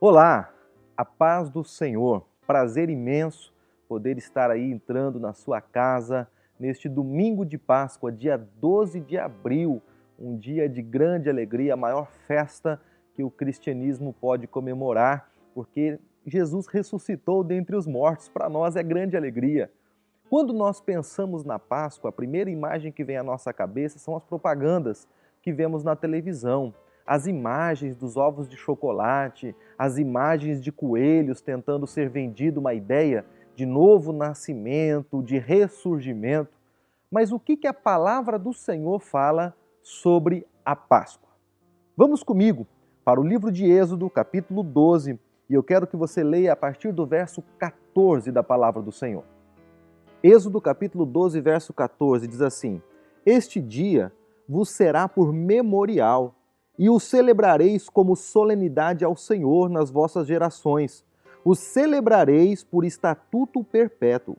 Olá, a paz do Senhor. Prazer imenso poder estar aí entrando na sua casa neste domingo de Páscoa, dia 12 de abril, um dia de grande alegria, a maior festa que o cristianismo pode comemorar, porque Jesus ressuscitou dentre os mortos. Para nós é grande alegria. Quando nós pensamos na Páscoa, a primeira imagem que vem à nossa cabeça são as propagandas que vemos na televisão. As imagens dos ovos de chocolate, as imagens de coelhos tentando ser vendido uma ideia de novo nascimento, de ressurgimento. Mas o que a palavra do Senhor fala sobre a Páscoa? Vamos comigo para o livro de Êxodo, capítulo 12, e eu quero que você leia a partir do verso 14 da palavra do Senhor. Êxodo capítulo 12, verso 14, diz assim: Este dia vos será por memorial, e o celebrareis como solenidade ao Senhor nas vossas gerações. O celebrareis por estatuto perpétuo.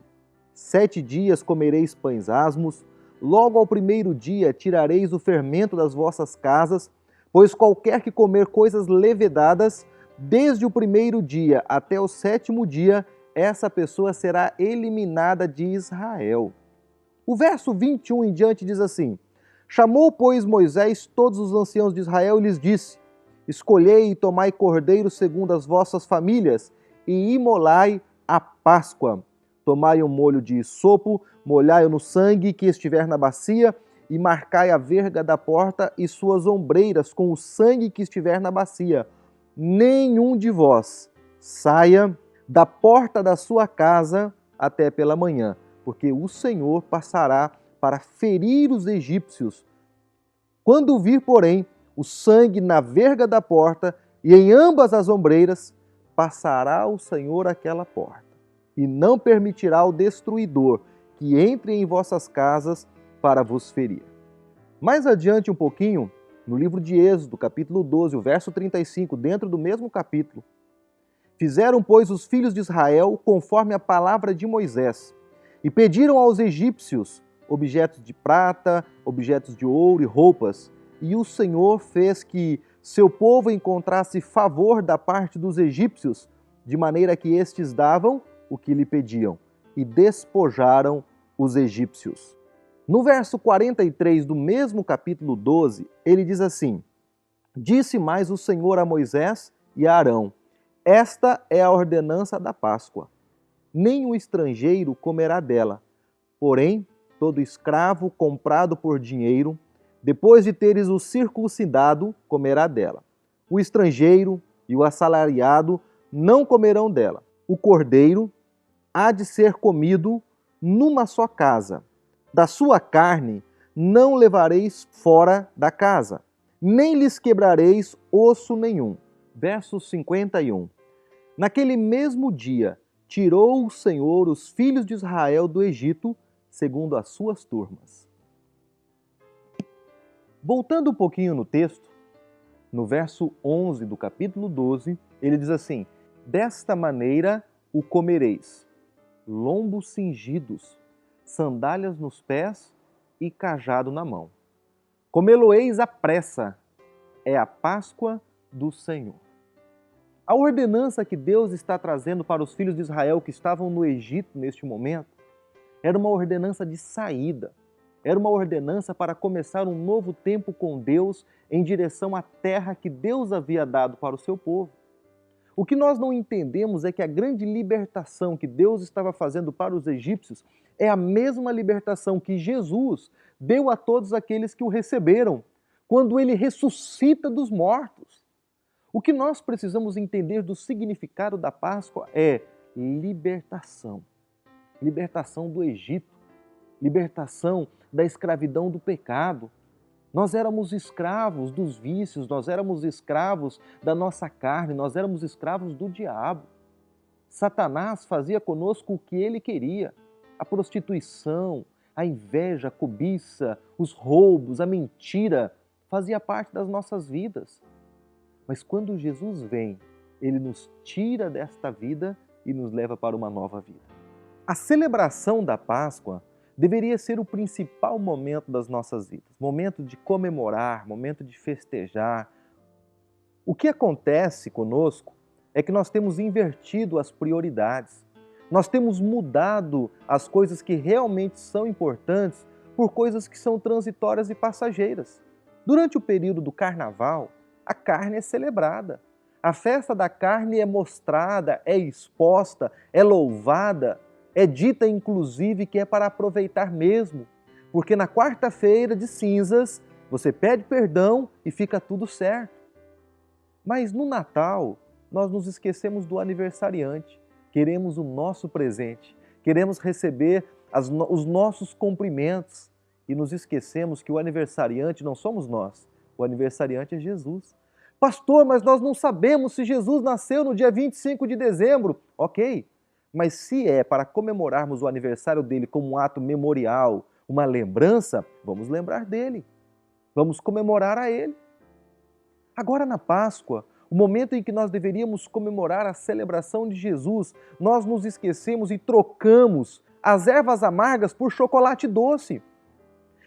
7 dias comereis pães asmos, logo ao primeiro dia tirareis o fermento das vossas casas, pois qualquer que comer coisas levedadas, desde o primeiro dia até o 7º dia, essa pessoa será eliminada de Israel. O verso 21 em diante diz assim: Chamou, pois, Moisés todos os anciãos de Israel e lhes disse: Escolhei e tomai cordeiro segundo as vossas famílias e imolai a Páscoa. Tomai um molho de isopo, molhai-o no sangue que estiver na bacia e marcai a verga da porta e suas ombreiras com o sangue que estiver na bacia. Nenhum de vós saia da porta da sua casa até pela manhã, porque o Senhor passará para ferir os egípcios. Quando vir, porém, o sangue na verga da porta e em ambas as ombreiras, passará o Senhor aquela porta, e não permitirá ao destruidor que entre em vossas casas para vos ferir. Mais adiante um pouquinho, no livro de Êxodo, capítulo 12, o verso 35, dentro do mesmo capítulo, Fizeram, pois, os filhos de Israel conforme a palavra de Moisés, e pediram aos egípcios objetos de prata, objetos de ouro e roupas, e o Senhor fez que seu povo encontrasse favor da parte dos egípcios, de maneira que estes davam o que lhe pediam, e despojaram os egípcios. No verso 43 do mesmo capítulo 12, ele diz assim: Disse mais o Senhor a Moisés e a Arão: Esta é a ordenança da Páscoa. Nenhum estrangeiro comerá dela. Porém, todo escravo comprado por dinheiro, depois de teres o circuncidado, comerá dela. O estrangeiro e o assalariado não comerão dela. O cordeiro há de ser comido numa só casa. Da sua carne não levareis fora da casa, nem lhes quebrareis osso nenhum. Verso 51. Naquele mesmo dia, tirou o Senhor os filhos de Israel do Egito, segundo as suas turmas. Voltando um pouquinho no texto, no verso 11 do capítulo 12, ele diz assim: Desta maneira o comereis, lombos cingidos, sandálias nos pés e cajado na mão. Comê-lo-eis à pressa, é a Páscoa do Senhor. A ordenança que Deus está trazendo para os filhos de Israel que estavam no Egito neste momento era uma ordenança de saída, era uma ordenança para começar um novo tempo com Deus em direção à terra que Deus havia dado para o seu povo. O que nós não entendemos é que a grande libertação que Deus estava fazendo para os egípcios é a mesma libertação que Jesus deu a todos aqueles que o receberam, quando ele ressuscita dos mortos. O que nós precisamos entender do significado da Páscoa é libertação. Libertação do Egito, libertação da escravidão do pecado. Nós éramos escravos dos vícios, nós éramos escravos da nossa carne, nós éramos escravos do diabo. Satanás fazia conosco o que ele queria. A prostituição, a inveja, a cobiça, os roubos, a mentira, fazia parte das nossas vidas. Mas quando Jesus vem, ele nos tira desta vida e nos leva para uma nova vida. A celebração da Páscoa deveria ser o principal momento das nossas vidas, momento de comemorar, momento de festejar. O que acontece conosco é que nós temos invertido as prioridades. Nós temos mudado as coisas que realmente são importantes por coisas que são transitórias e passageiras. Durante o período do carnaval, a carne é celebrada. A festa da carne é mostrada, é exposta, é louvada, é dita inclusive que é para aproveitar mesmo, porque na quarta-feira de cinzas você pede perdão e fica tudo certo. Mas no Natal, nós nos esquecemos do aniversariante, queremos o nosso presente, queremos receber os nossos cumprimentos e nos esquecemos que o aniversariante não somos nós, o aniversariante é Jesus. Pastor, mas nós não sabemos se Jesus nasceu no dia 25 de dezembro. Ok, mas se é para comemorarmos o aniversário dele como um ato memorial, uma lembrança, vamos lembrar dele, vamos comemorar a ele. Agora na Páscoa, o momento em que nós deveríamos comemorar a celebração de Jesus, nós nos esquecemos e trocamos as ervas amargas por chocolate doce.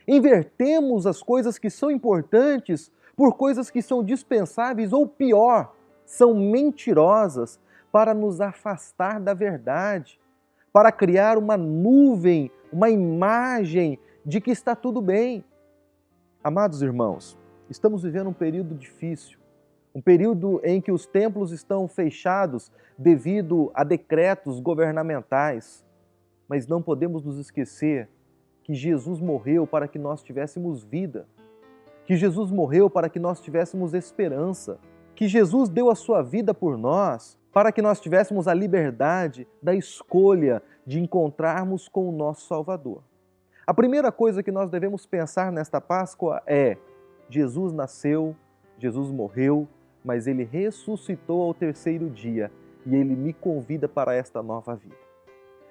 Invertemos as coisas que são importantes por coisas que são dispensáveis ou pior, são mentirosas para nos afastar da verdade, para criar uma nuvem, uma imagem de que está tudo bem. Amados irmãos, estamos vivendo um período difícil, um período em que os templos estão fechados devido a decretos governamentais, mas não podemos nos esquecer que Jesus morreu para que nós tivéssemos vida, que Jesus morreu para que nós tivéssemos esperança, que Jesus deu a sua vida por nós para que nós tivéssemos a liberdade da escolha de encontrarmos com o nosso Salvador. A primeira coisa que nós devemos pensar nesta Páscoa é: Jesus nasceu, Jesus morreu, mas Ele ressuscitou ao terceiro dia e Ele me convida para esta nova vida.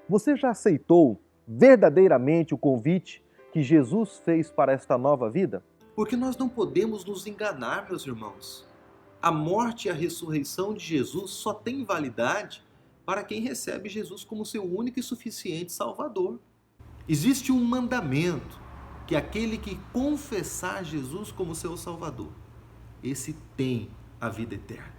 Você já aceitou verdadeiramente o convite que Jesus fez para esta nova vida? Porque nós não podemos nos enganar, meus irmãos. A morte e a ressurreição de Jesus só tem validade para quem recebe Jesus como seu único e suficiente Salvador. Existe um mandamento, que aquele que confessar Jesus como seu Salvador, esse tem a vida eterna.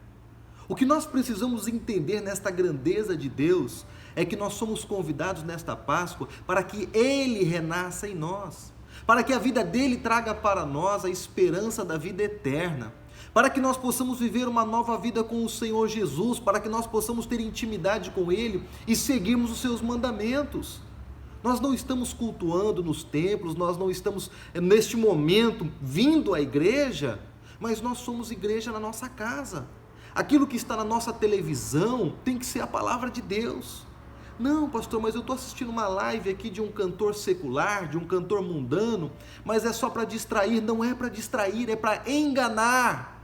O que nós precisamos entender nesta grandeza de Deus é que nós somos convidados nesta Páscoa para que Ele renasça em nós, para que a vida dele traga para nós a esperança da vida eterna, para que nós possamos viver uma nova vida com o Senhor Jesus, para que nós possamos ter intimidade com Ele e seguirmos os seus mandamentos. Nós não estamos cultuando nos templos, nós não estamos neste momento vindo à igreja, mas nós somos igreja na nossa casa. Aquilo que está na nossa televisão tem que ser a palavra de Deus. Não, pastor, mas eu estou assistindo uma live aqui de um cantor secular, de um cantor mundano, mas é só para distrair. Não é para distrair, é para enganar.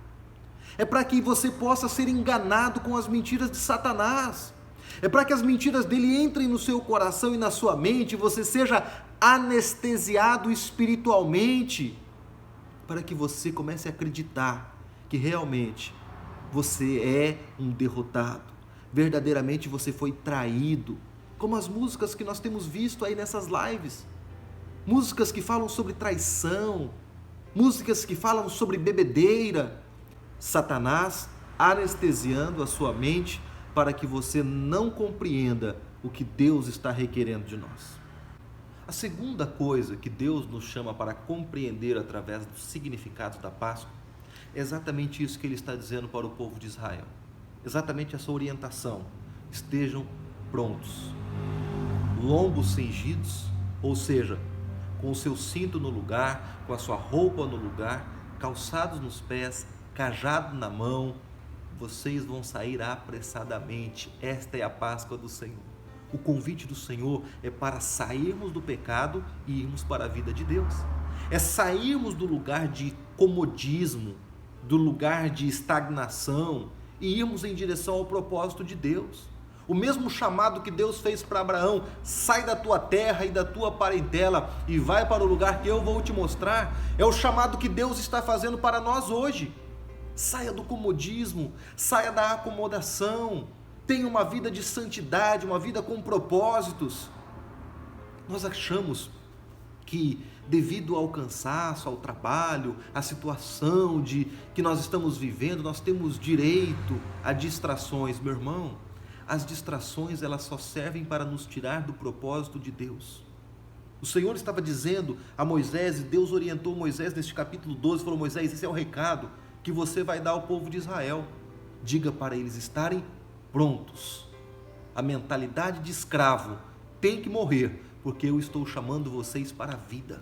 É para que você possa ser enganado com as mentiras de Satanás. É para que as mentiras dele entrem no seu coração e na sua mente, e você seja anestesiado espiritualmente, para que você comece a acreditar que realmente você é um derrotado. Verdadeiramente você foi traído, como as músicas que nós temos visto aí nessas lives. Músicas que falam sobre traição, músicas que falam sobre bebedeira. Satanás anestesiando a sua mente para que você não compreenda o que Deus está requerendo de nós. A segunda coisa que Deus nos chama para compreender através do significado da Páscoa é exatamente isso que Ele está dizendo para o povo de Israel. Exatamente essa orientação: estejam prontos, lombos cingidos, ou seja, com o seu cinto no lugar, com a sua roupa no lugar, calçados nos pés, cajado na mão. Vocês vão sair apressadamente. Esta é a Páscoa do Senhor. O convite do Senhor é para sairmos do pecado e irmos para a vida de Deus. É sairmos do lugar de comodismo, do lugar de estagnação e irmos em direção ao propósito de Deus. O mesmo chamado que Deus fez para Abraão: sai da tua terra e da tua parentela e vai para o lugar que eu vou te mostrar, é o chamado que Deus está fazendo para nós hoje. Saia do comodismo, saia da acomodação, tenha uma vida de santidade, uma vida com propósitos. Nós achamos que devido ao cansaço, ao trabalho, à situação que nós estamos vivendo, nós temos direito a distrações. Meu irmão, as distrações elas só servem para nos tirar do propósito de Deus. O Senhor estava dizendo a Moisés, e Deus orientou Moisés neste capítulo 12, falou: Moisés, esse é o recado que você vai dar ao povo de Israel. Diga para eles estarem prontos. A mentalidade de escravo tem que morrer, porque eu estou chamando vocês para a vida.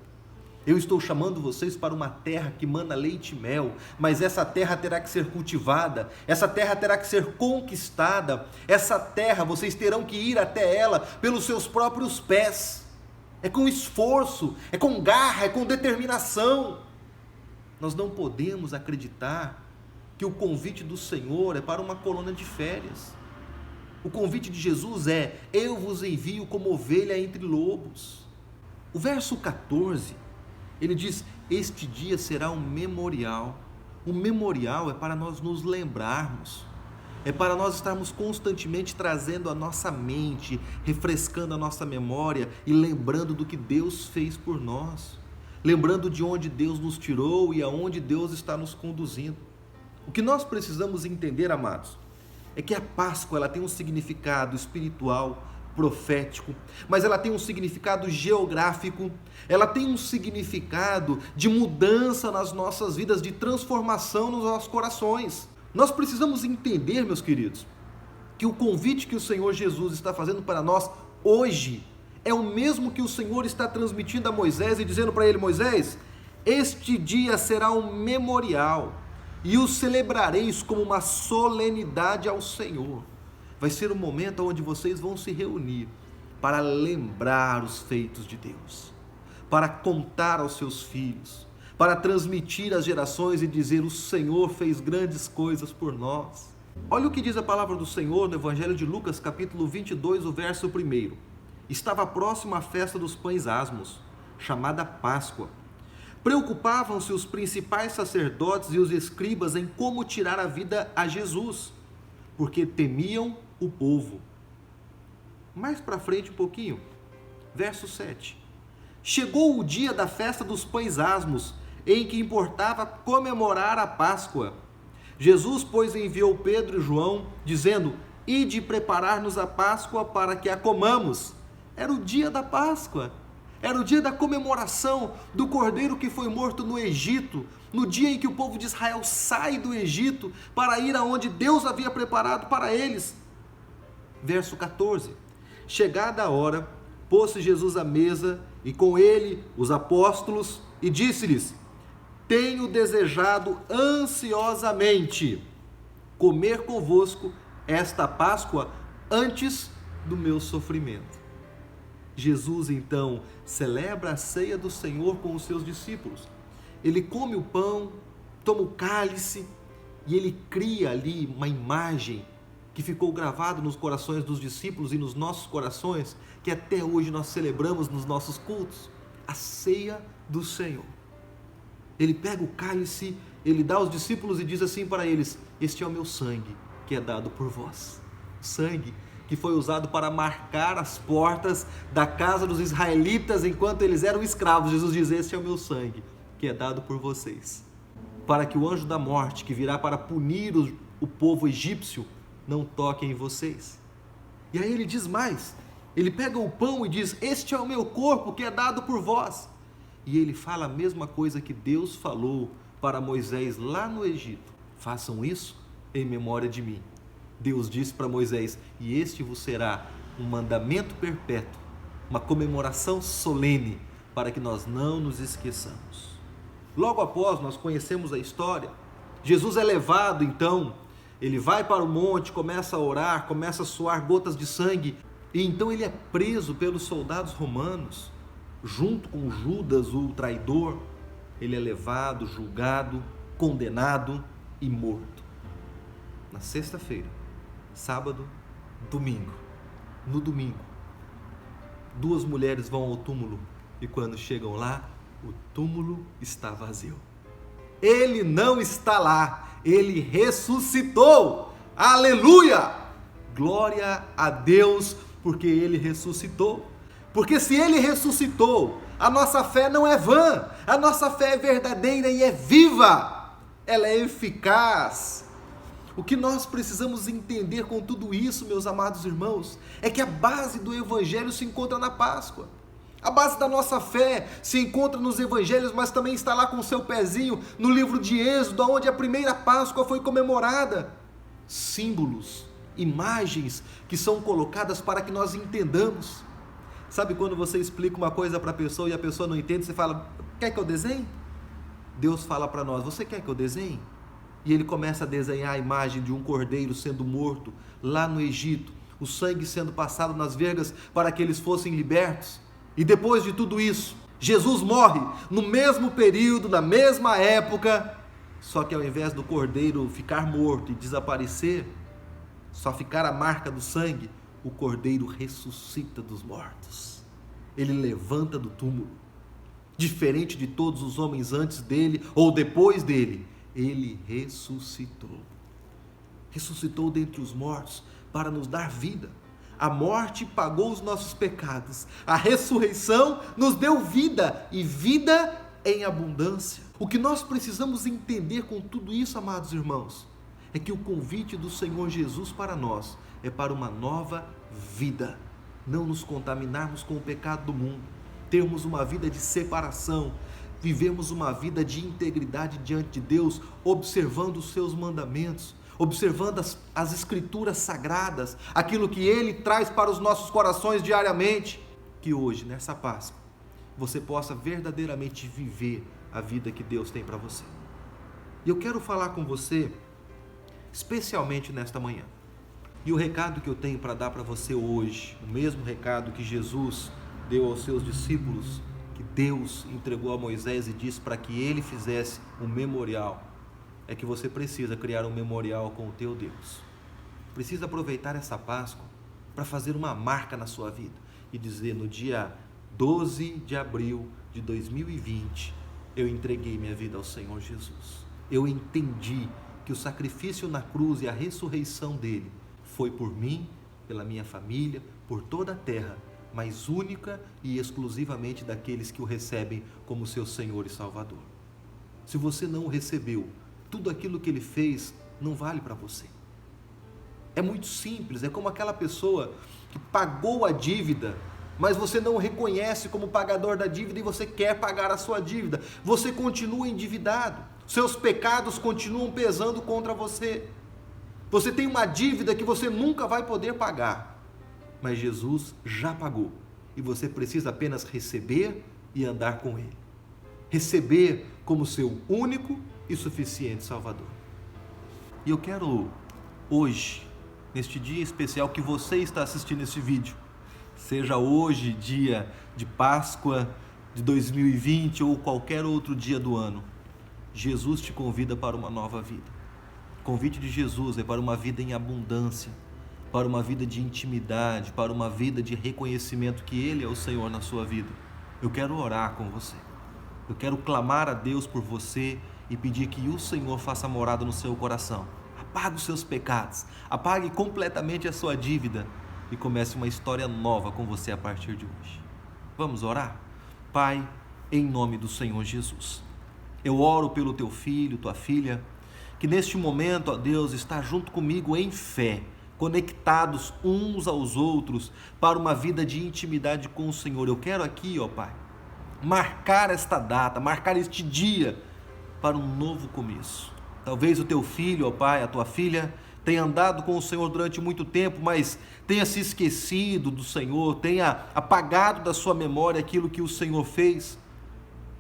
Eu estou chamando vocês para uma terra que mana leite e mel, mas essa terra terá que ser cultivada, essa terra terá que ser conquistada, essa terra vocês terão que ir até ela pelos seus próprios pés. É com esforço, é com garra, é com determinação. Nós não podemos acreditar que o convite do Senhor é para uma colônia de férias. O convite de Jesus é: eu vos envio como ovelha entre lobos. O verso 14, ele diz: este dia será um memorial. O memorial é para nós nos lembrarmos, é para nós estarmos constantemente trazendo a nossa mente, refrescando a nossa memória e lembrando do que Deus fez por nós, lembrando de onde Deus nos tirou e aonde Deus está nos conduzindo. O que nós precisamos entender, amados, é que a Páscoa ela tem um significado espiritual, profético, mas ela tem um significado geográfico, ela tem um significado de mudança nas nossas vidas, de transformação nos nossos corações. Nós precisamos entender, meus queridos, que o convite que o Senhor Jesus está fazendo para nós hoje é o mesmo que o Senhor está transmitindo a Moisés e dizendo para ele: Moisés, este dia será um memorial e o celebrareis como uma solenidade ao Senhor. Vai ser um momento onde vocês vão se reunir para lembrar os feitos de Deus, para contar aos seus filhos, para transmitir às gerações e dizer: o Senhor fez grandes coisas por nós. Olha o que diz a palavra do Senhor no Evangelho de Lucas, capítulo 22, o verso 1. Estava próxima a festa dos pães asmos, chamada Páscoa. Preocupavam-se os principais sacerdotes e os escribas em como tirar a vida a Jesus, porque temiam o povo. Mais para frente um pouquinho, verso 7. Chegou o dia da festa dos pães asmos, em que importava comemorar a Páscoa. Jesus, pois, enviou Pedro e João, dizendo: ide preparar-nos a Páscoa para que a comamos. Era o dia da Páscoa, era o dia da comemoração do cordeiro que foi morto no Egito, no dia em que o povo de Israel sai do Egito para ir aonde Deus havia preparado para eles. Verso 14. Chegada a hora, pôs-se Jesus à mesa e com ele os apóstolos e disse-lhes: tenho desejado ansiosamente comer convosco esta Páscoa antes do meu sofrimento. Jesus então celebra a ceia do Senhor com os seus discípulos. Ele come o pão, toma o cálice e ele cria ali uma imagem que ficou gravada nos corações dos discípulos e nos nossos corações, que até hoje nós celebramos nos nossos cultos, a ceia do Senhor. Ele pega o cálice, ele dá aos discípulos e diz assim para eles: este é o meu sangue que é dado por vós. O sangue que foi usado para marcar as portas da casa dos israelitas enquanto eles eram escravos. Jesus diz: este é o meu sangue que é dado por vocês, para que o anjo da morte que virá para punir o povo egípcio não toque em vocês. E aí ele diz mais, ele pega o pão e diz: este é o meu corpo que é dado por vós. E ele fala a mesma coisa que Deus falou para Moisés lá no Egito: façam isso em memória de mim. Deus disse para Moisés: e este vos será um mandamento perpétuo, uma comemoração solene, para que nós não nos esqueçamos. Logo após, nós conhecemos a história. Jesus é levado então, ele vai para o monte, começa a orar, começa a suar gotas de sangue, e então ele é preso pelos soldados romanos, junto com Judas, o traidor. Ele é levado, julgado, condenado e morto. Na sexta-feira, sábado, domingo. No domingo, duas mulheres vão ao túmulo e quando chegam lá, o túmulo está vazio. Ele não está lá, ele ressuscitou. Aleluia! Glória a Deus, porque ele ressuscitou. Porque se ele ressuscitou, A nossa fé não é vã, a nossa fé é verdadeira e é viva, ela é eficaz. O que nós precisamos entender com tudo isso, meus amados irmãos, é que a base do Evangelho se encontra na Páscoa. A base da nossa fé se encontra nos Evangelhos, mas também está lá com o seu pezinho no livro de Êxodo, onde a primeira Páscoa foi comemorada. Símbolos, imagens que são colocadas para que nós entendamos. Sabe quando você explica uma coisa para a pessoa e a pessoa não entende, você fala, quer que eu desenhe? Deus fala para nós, você quer que eu desenhe? E ele começa a desenhar a imagem de um cordeiro sendo morto lá no Egito, o sangue sendo passado nas vergas para que eles fossem libertos. E depois de tudo isso, Jesus morre no mesmo período, na mesma época, só que ao invés do cordeiro ficar morto e desaparecer, só ficar a marca do sangue, o cordeiro ressuscita dos mortos. Ele levanta do túmulo. Diferente de todos os homens antes dele ou depois dele, ele ressuscitou. Ressuscitou dentre os mortos para nos dar vida. A morte pagou os nossos pecados. A ressurreição nos deu vida e vida em abundância. O que nós precisamos entender com tudo isso, amados irmãos, é que o convite do Senhor Jesus para nós é para uma nova vida. Não nos contaminarmos com o pecado do mundo, termos uma vida de separação, vivemos uma vida de integridade diante de Deus, observando os seus mandamentos, observando as escrituras sagradas, aquilo que Ele traz para os nossos corações diariamente. Que hoje, nessa Páscoa, você possa verdadeiramente viver a vida que Deus tem para você. E eu quero falar com você, especialmente nesta manhã. E o recado que eu tenho para dar para você hoje, o mesmo recado que Jesus deu aos seus discípulos, que Deus entregou a Moisés e disse para que ele fizesse um memorial, é que você precisa criar um memorial com o teu Deus. Precisa aproveitar essa Páscoa para fazer uma marca na sua vida e dizer, no dia 12 de abril de 2020, eu entreguei minha vida ao Senhor Jesus. Eu entendi que o sacrifício na cruz e a ressurreição dele foi por mim, pela minha família, por toda a terra, mas única e exclusivamente daqueles que o recebem como seu Senhor e Salvador. Se você não o recebeu, tudo aquilo que ele fez não vale para você. É muito simples, é como aquela pessoa que pagou a dívida, mas você não o reconhece como pagador da dívida e você quer pagar a sua dívida. Você continua endividado, seus pecados continuam pesando contra você. Você tem uma dívida que você nunca vai poder pagar, mas Jesus já pagou e você precisa apenas receber e andar com Ele. Receber como seu único e suficiente Salvador. E eu quero hoje, neste dia especial que você está assistindo esse vídeo, seja hoje dia de Páscoa de 2020 ou qualquer outro dia do ano, Jesus te convida para uma nova vida. O convite de Jesus é para uma vida em abundância, para uma vida de intimidade, para uma vida de reconhecimento que Ele é o Senhor na sua vida. Eu quero orar com você. Eu quero clamar a Deus por você e pedir que o Senhor faça morada no seu coração. Apague os seus pecados, apague completamente a sua dívida e comece uma história nova com você a partir de hoje. Vamos orar? Pai, em nome do Senhor Jesus, eu oro pelo teu filho, tua filha, que neste momento, ó Deus, está junto comigo em fé, conectados uns aos outros para uma vida de intimidade com o Senhor. Eu quero aqui, ó Pai, marcar esta data, marcar este dia para um novo começo. Talvez o teu filho, ó Pai, a tua filha, tenha andado com o Senhor durante muito tempo, mas tenha se esquecido do Senhor, tenha apagado da sua memória aquilo que o Senhor fez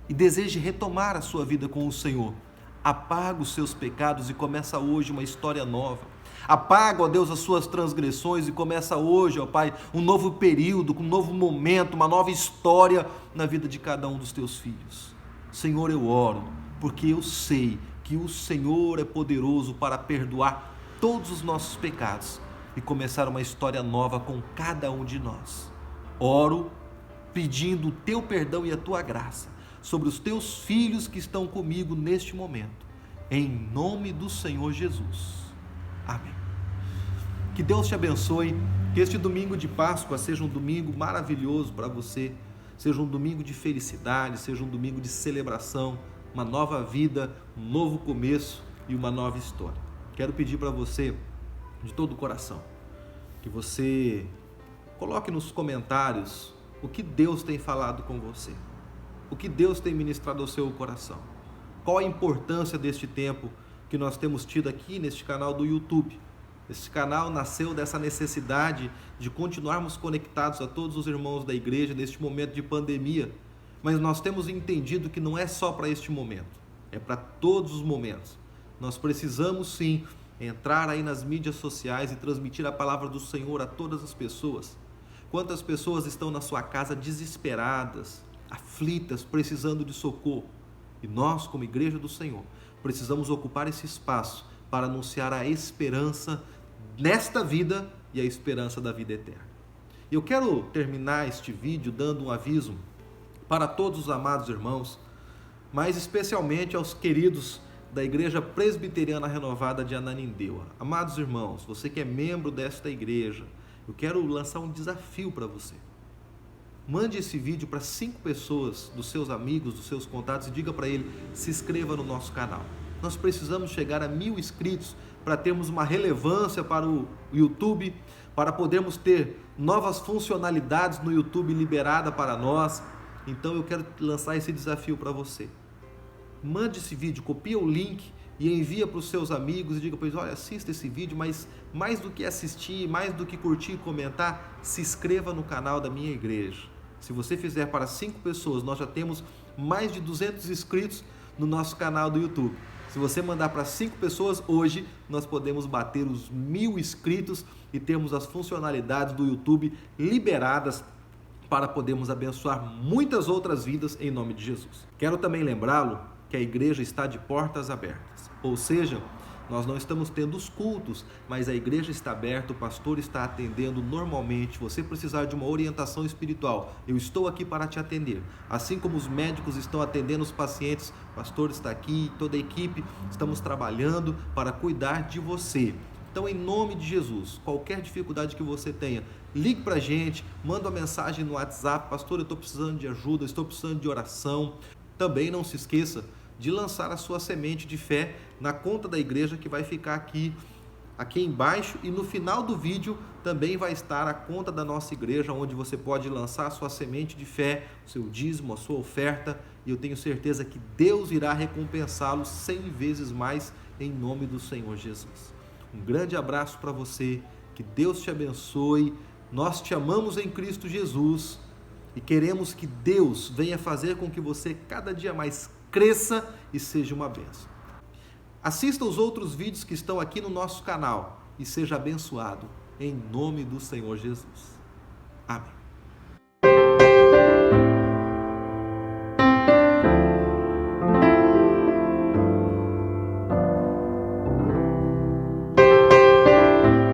e deseje retomar a sua vida com o Senhor. Apaga os seus pecados e começa hoje uma história nova. Apaga, ó Deus, as suas transgressões e começa hoje, ó Pai, um novo período, um novo momento, uma nova história na vida de cada um dos teus filhos. Senhor, eu oro, porque eu sei que o Senhor é poderoso para perdoar todos os nossos pecados e começar uma história nova com cada um de nós. Oro pedindo o teu perdão e a tua graça sobre os teus filhos que estão comigo neste momento, em nome do Senhor Jesus. Amém. Que Deus te abençoe, que este domingo de Páscoa seja um domingo maravilhoso para você. seja um domingo de felicidade, seja um domingo de celebração, uma nova vida, um novo começo e uma nova história. Quero pedir para você, de todo o coração, que você coloque nos comentários o que Deus tem falado com você, o que Deus tem ministrado ao seu coração, qual a importância deste tempo que nós temos tido aqui neste canal do YouTube. Este canal nasceu dessa necessidade de continuarmos conectados a todos os irmãos da igreja neste momento de pandemia, mas nós temos entendido que não é só para este momento, é para todos os momentos. Nós precisamos sim entrar aí nas mídias sociais e transmitir a palavra do Senhor a todas as pessoas. Quantas pessoas estão na sua casa desesperadas, aflitas, precisando de socorro? E nós, como igreja do Senhor, precisamos ocupar esse espaço para anunciar a esperança nesta vida e a esperança da vida eterna. Eu quero terminar este vídeo dando um aviso para todos os amados irmãos, mas especialmente aos queridos da Igreja Presbiteriana Renovada de Ananindeua. Amados irmãos, você que é membro desta igreja, eu quero lançar um desafio para você. Mande esse vídeo para 5 pessoas, dos seus amigos, dos seus contatos, e diga para ele, se inscreva no nosso canal. Nós precisamos chegar a 1000 inscritos para termos uma relevância para o YouTube, para podermos ter novas funcionalidades no YouTube liberada para nós. Então eu quero lançar esse desafio para você. Mande esse vídeo, copia o link e envia para os seus amigos e diga para eles, olha, assista esse vídeo, mas mais do que assistir, mais do que curtir e comentar, se inscreva no canal da minha igreja. Se você fizer para 5 pessoas, nós já temos mais de 200 inscritos no nosso canal do YouTube. Se você mandar para 5 pessoas, hoje nós podemos bater os 1000 inscritos e termos as funcionalidades do YouTube liberadas para podermos abençoar muitas outras vidas em nome de Jesus. Quero também lembrá-lo que a igreja está de portas abertas, ou seja, nós não estamos tendo os cultos, mas a igreja está aberta, o pastor está atendendo normalmente. Você precisar de uma orientação espiritual, eu estou aqui para te atender. Assim como os médicos estão atendendo os pacientes, o pastor está aqui, toda a equipe, estamos trabalhando para cuidar de você. Então, em nome de Jesus, qualquer dificuldade que você tenha, ligue para a gente, manda uma mensagem no WhatsApp, pastor, eu estou precisando de ajuda, estou precisando de oração. Também não se esqueça de lançar a sua semente de fé na conta da igreja que vai ficar aqui embaixo, e no final do vídeo também vai estar a conta da nossa igreja, onde você pode lançar a sua semente de fé, o seu dízimo, a sua oferta, e eu tenho certeza que Deus irá recompensá-lo 100 vezes mais em nome do Senhor Jesus. Um grande abraço para você, que Deus te abençoe, nós te amamos em Cristo Jesus e queremos que Deus venha fazer com que você cada dia mais cresça e seja uma bênção. Assista os outros vídeos que estão aqui no nosso canal e seja abençoado em nome do Senhor Jesus. Amém.